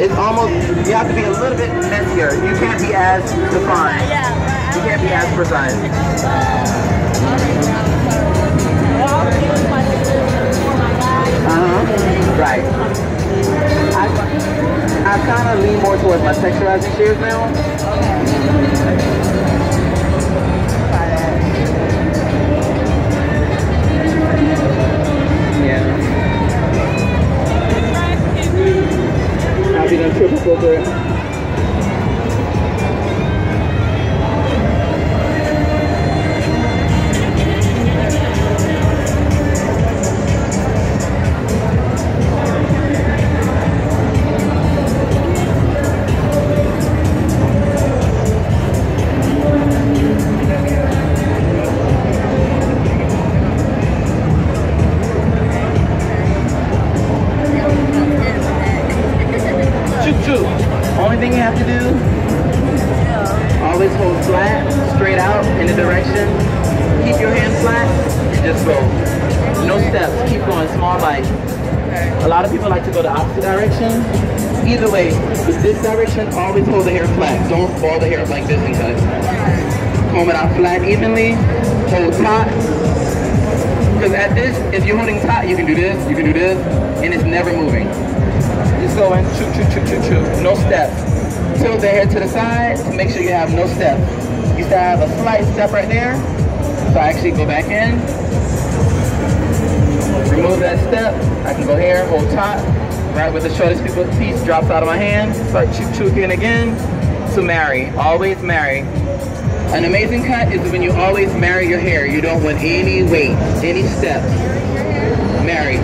It's almost, you have to be a little bit messier. You can't be as defined. You can't be as precise. Right. I kind of lean more towards my texturizing shears now. Yeah. I'll be done triple filter. Only thing you have to do, always hold flat, straight out in the direction. Keep your hand flat and just go. No steps, keep going, small bites. A lot of people like to go the opposite direction. Either way, with this direction, always hold the hair flat. Don't ball the hair up like this and cut. Comb it out flat evenly, hold taut. Because at this, if you're holding taut, you can do this, and it's never moving. Just go in, no steps. Tilt the hair to the side to make sure you have no steps. You still have a slight step right there. So I actually go back in, remove that step. I can go here, hold taut, right where the shortest piece drops out of my hand. Start choking again to marry. Always marry. An amazing cut is when you always marry your hair. You don't want any weight, any steps. Marry.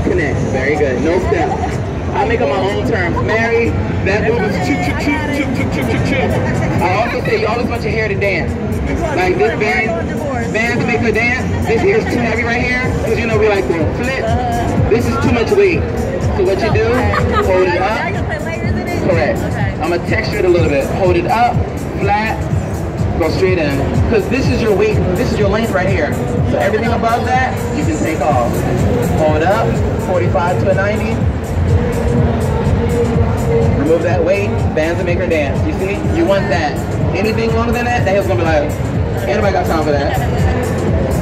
Connect. Very good. No steps. I make up my own terms. Marry, that move is I also say you always want your hair to dance. Like this band to make her dance. This hair is too heavy right here, because you know we like to flip. This is too much weight. So what you do, hold it up. Correct. I'm going to texture it a little bit. Hold it up, flat, go straight in. Because this is your weight, this is your length right here. So everything above that, you can take off. Hold up, 45 to a 90. Remove that weight, bands to make her dance. You see? You want that. Anything longer than that, hair's gonna be like, ain't nobody got time for that.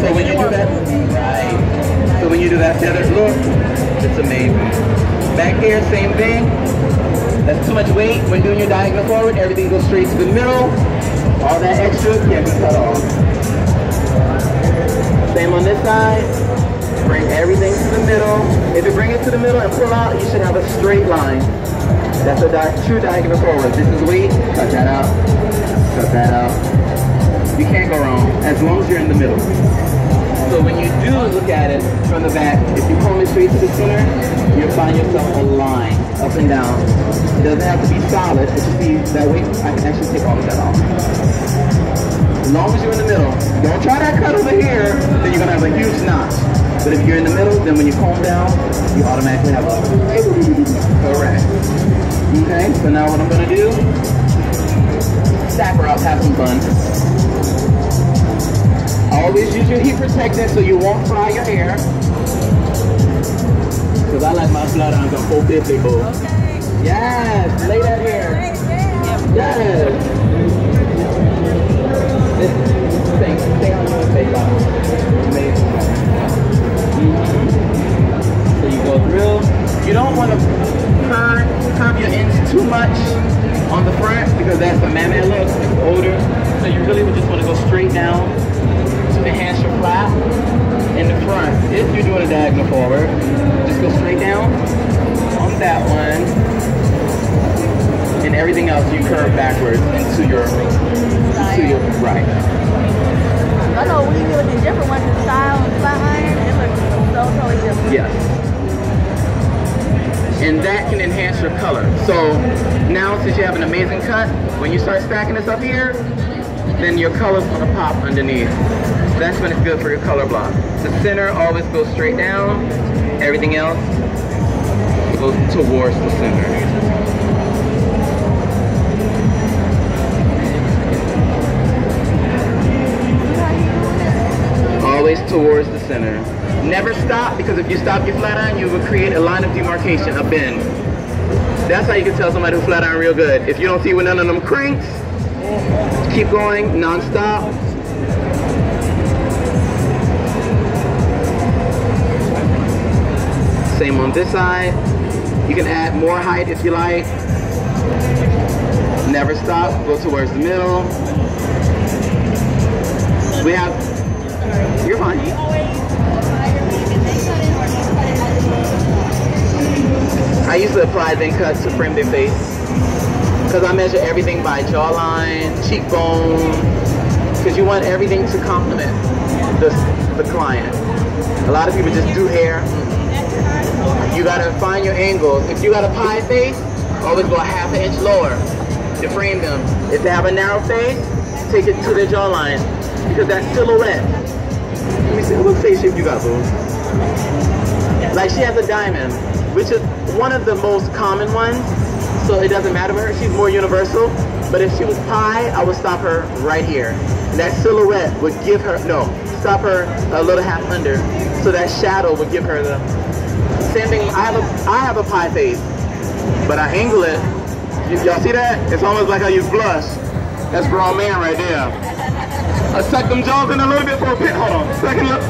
So when you do that, right. So when you do that feathered look, it's amazing. Back here, same thing. That's too much weight. When doing your diagonal forward, everything goes straight to the middle. All that extra can't be cut off. Same on this side. Bring everything to the middle. If you bring it to the middle and pull out, you should have a straight line. That's a true diagonal forward. This is weight, cut that out, cut that out. You can't go wrong, as long as you're in the middle. So when you do look at it from the back, if you comb it straight to the center, you'll find yourself a line, up and down. It doesn't have to be solid, but you see that way, I can actually take all of that off. As long as you're in the middle. Don't try that cut over here, then you're gonna have a huge notch. But if you're in the middle, then when you comb down, you automatically have a correct. Okay, so now what I'm gonna do, stack her up, have some fun. Always use your heat protectant so you won't fry your hair. Because I like my flat irons on 450, boo. Okay. Yes, lay that hair. Yes. This thing I'm gonna take off. Amazing. So you go through. You don't want to curve your ends too much on the front because that's the man look, it's older. So you really would just want to go straight down to enhance your flap in the front. If you're doing a diagonal forward, just go straight down on that one. And everything else you curve backwards into your right. I know we be looking different ones in style and flat iron. It looks so totally different. Yes. And that can enhance your color. So now since you have an amazing cut, when you start stacking this up here, then your color's gonna pop underneath. That's when it's good for your color block. The center always goes straight down. Everything else goes towards the center. Always towards the center. Never stop, because if you stop your flat iron, you will create a line of demarcation, a bend. That's how you can tell somebody who flat iron real good. If you don't see with none of them cranks, keep going non-stop. Same on this side. You can add more height if you like. Never stop, go towards the middle. We have, you're fine. I used to apply then cut to frame their face because I measure everything by jawline, cheekbone, because you want everything to complement the client. A lot of people just do hair. You gotta find your angle. If you got a pie face, always go a ½ inch lower to frame them. If they have a narrow face, take it to their jawline because that silhouette. Let me see, what face shape you got, boo? Like she has a diamond, which is one of the most common ones, so it doesn't matter to her. She's more universal. But if she was pie, I would stop her right here. And that silhouette would give her, no, stop her a little half under, so that shadow would give her the same thing. I have a pie face, but I angle it. Y'all see that? It's almost like I use blush. That's grown man right there. I suck them jaws in a little bit for a pit. Hold on, second look.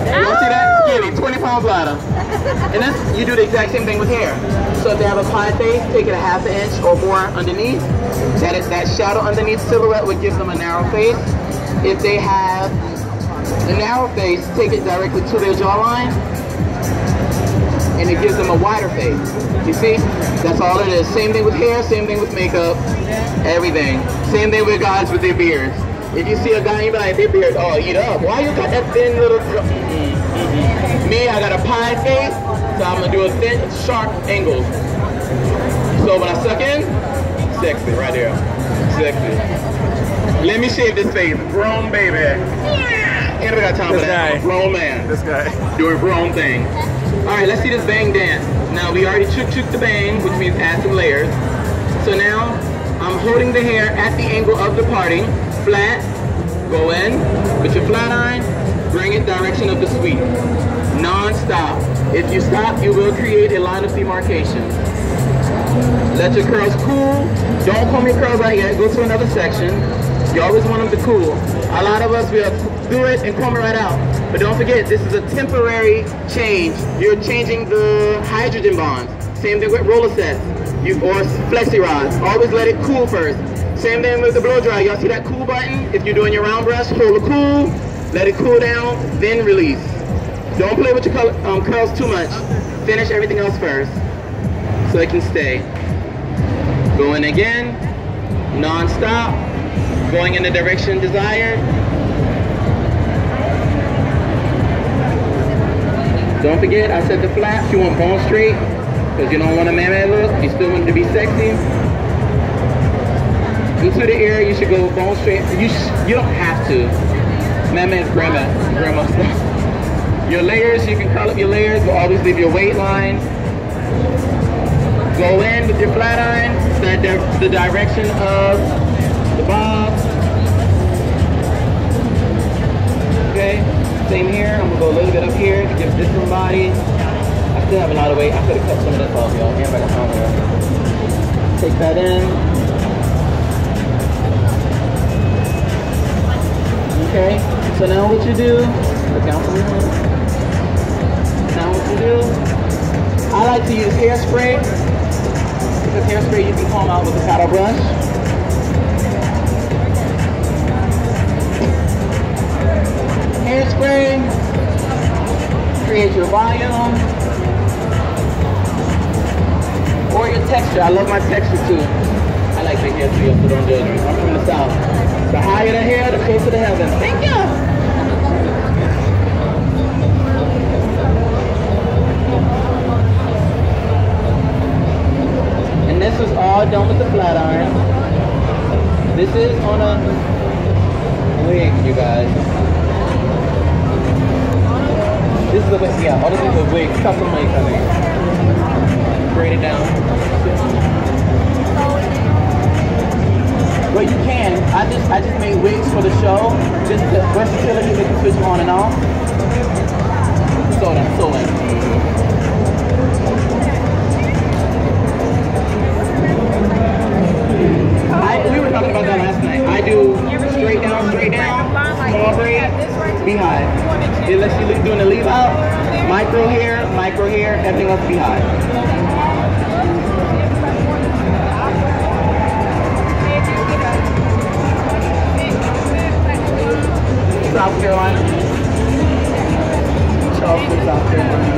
Y'all see that? Skinny, 20 pounds lighter. And that's, you do the exact same thing with hair. So if they have a pie face, take it a ½ inch or more underneath. That shadow underneath silhouette would give them a narrow face. If they have a narrow face, take it directly to their jawline, and it gives them a wider face. You see? That's all it is. Same thing with hair, same thing with makeup, everything. Same thing with guys with their beards. If you see a guy, you be like, their beard, oh, eat up. Why you got that thin little... Me, I got a pie face, so I'm gonna do a thin, sharp angle. So when I suck in, sexy, right there. Sexy. Let me shave this face. Grown baby. Ain't nobody got time for that. I'm a grown man. This guy. Doing grown thing. Alright, let's see this bang dance. Now we already chook the bang, which means add some layers. So now I'm holding the hair at the angle of the parting. Flat. Go in with your flat iron. Bring it direction of the sweep. Non-stop. If you stop, you will create a line of demarcation. Let your curls cool. Don't comb your curls out yet. Go to another section. You always want them to cool. A lot of us will do it and comb it right out. But don't forget, this is a temporary change. You're changing the hydrogen bonds. Same thing with roller sets or flexi rods. Always let it cool first. Same thing with the blow dry. Y'all see that cool button? If you're doing your round brush, hold the cool, let it cool down, then release. Don't play with your curls too much. Finish everything else first so it can stay. Go in again, non-stop, going in the direction desired. Don't forget, I said the flaps, you want bone straight, because you don't want a man look, you still want it to be sexy. Into the ear, you should go bone straight. You don't have to. Man, grandma stuff. Your layers, you can curl up your layers, but always leave your weight line. Go in with your flat iron, set the direction of the bob. Okay, same here. I'm gonna go a little bit up here to give this some body. I still have a lot of weight. I could have cut some of this off, y'all. And back on there. Take that in. Okay, so now what you do, look down for me. Now what you do, I like to use hairspray, because hairspray you can comb out with a paddle brush. Hairspray, create your volume, or your texture. I love my texture too. I like the hair too, so don't judge me. I'm from the South. The higher the hair, the closer to heaven. Thank you. And this is all done with the flat iron. This is on a wig, you guys. This is a wig, yeah, all this is a wig, custom wig coming. Braid it down. But you can. I just made wigs for the show. Just the versatility that you switch on and off. So in. micro hair, everything else be high. South Carolina. Charleston, South Carolina.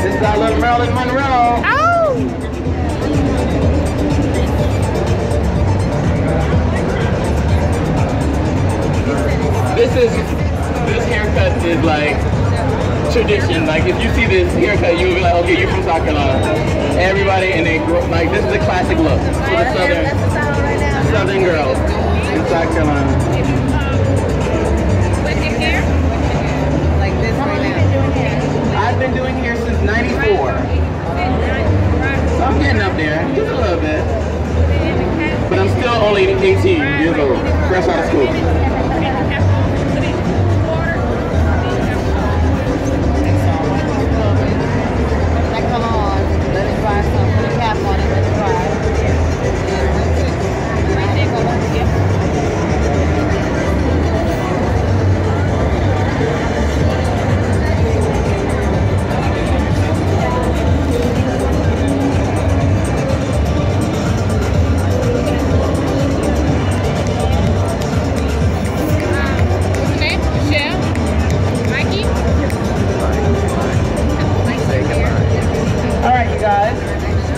This is our little Marilyn Monroe. Oh! This haircut is like tradition. Like if you see this haircut, you'll be like, okay, you're from South Carolina. Everybody, and they grow, like this is a classic look for the southern girls in South Carolina. With your hair? Like this right now. I've been doing hair since '94. So I'm getting up there, just a little bit. But I'm still only 18 years old, fresh out of school.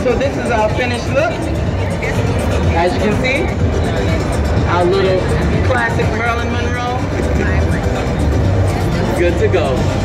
So this is our finished look. As you can see, our little classic Marilyn Monroe. Good to go.